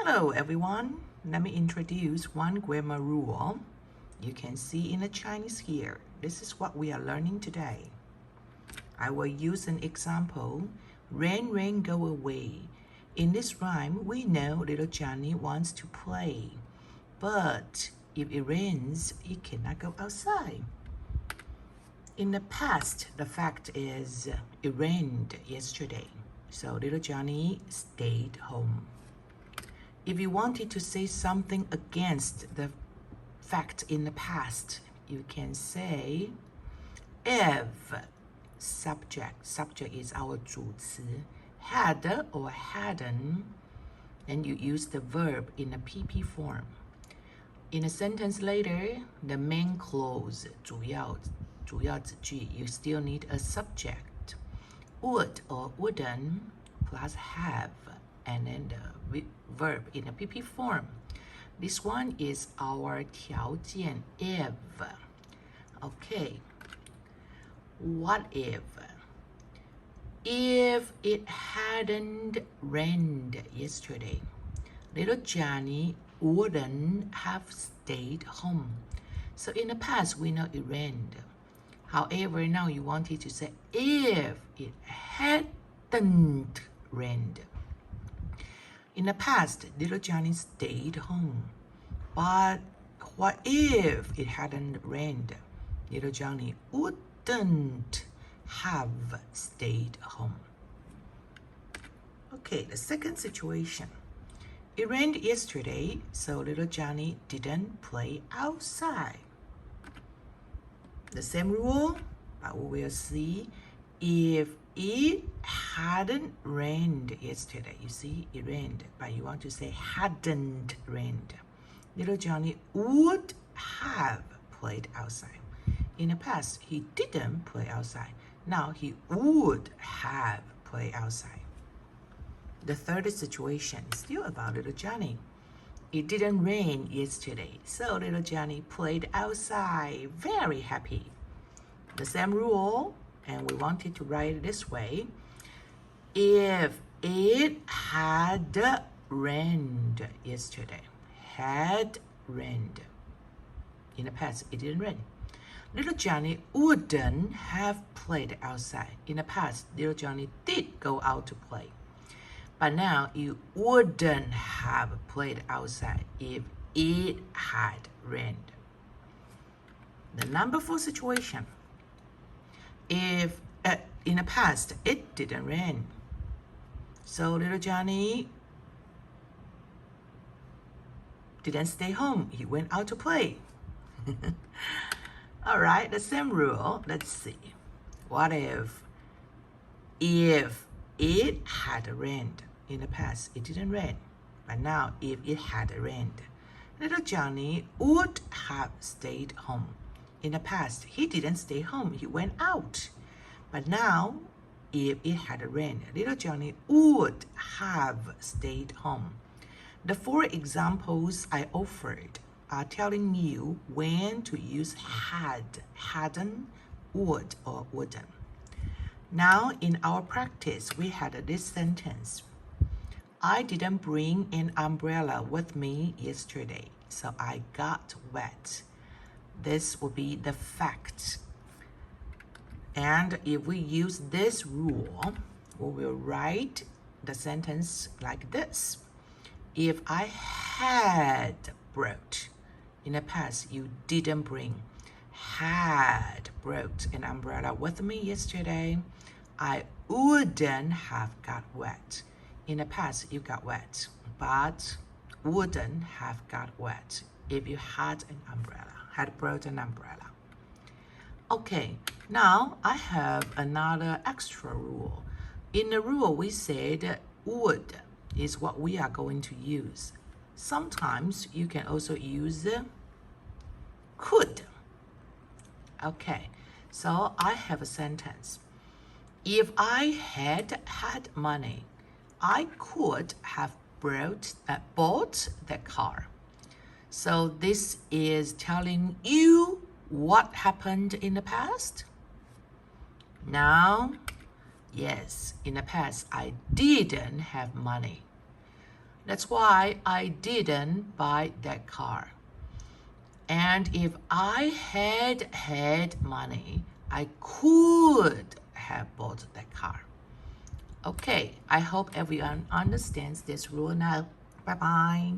Hello everyone, let me introduce one grammar rule. You can see in the Chinese here. This is what we are learning today. I will use an example. Rain, rain, go away. In this rhyme, we know little Johnny wants to play. But if it rains, he cannot go outside. In the past, the fact is it rained yesterday. So little Johnny stayed home. If you wanted to say something against the fact in the past, you can say if subject is our 主词 had or hadn't, and you use the verb in a PP form. In a sentence later, the main clause 主要子句, you still need a subject, would or wouldn't plus have, and then the verb in a PP form. This one is our 条件 if. Okay. What if? If it hadn't rained yesterday, little Johnny wouldn't have stayed home. So in the past, we know it rained. However, now you wanted to say if it hadn't rained. In the past, little Johnny stayed home. But what if it hadn't rained? Little Johnny wouldn't have stayed home. Okay, the second situation. It rained yesterday, so little Johnny didn't play outside. The same rule, but we will see if it hadn't rained yesterday. You see, it rained, but you want to say hadn't rained. Little Johnny would have played outside. In the past, he didn't play outside. Now he would have played outside. The third situation is still about little Johnny. It didn't rain yesterday, so little Johnny played outside, very happy. The same rule, and we wanted to write it this way. If it had rained yesterday, had rained. In the past, it didn't rain. Little Johnny wouldn't have played outside. In the past, little Johnny did go out to play. But now, you wouldn't have played outside if it had rained. The number 4 situation. If in the past, it didn't rain. So little Johnny didn't stay home. He went out to play. All right, the same rule. Let's see. What if it had rained? In the past, it didn't rain. But now, if it had rained, little Johnny would have stayed home. In the past, he didn't stay home. He went out. But now, if it had rained, little Johnny would have stayed home. The 4 examples I offered are telling you when to use had, hadn't, would, or wouldn't. Now, in our practice, we had this sentence. I didn't bring an umbrella with me yesterday, so I got wet. This will be the fact. And if we use this rule, we will write the sentence like this. If I had brought, in the past you didn't bring, had brought an umbrella with me yesterday, I wouldn't have got wet. In the past you got wet, but wouldn't have got wet if you had an umbrella, had brought an umbrella. Okay, now I have another extra rule. In the rule, we said would is what we are going to use. Sometimes you can also use could. Okay, so I have a sentence. If I had money, I could have bought that car. So this is telling you what happened in the past. Now, yes, in the past, I didn't have money. That's why I didn't buy that car. And if I had money, I could have bought that car. Okay, I hope everyone understands this rule now. Bye-bye.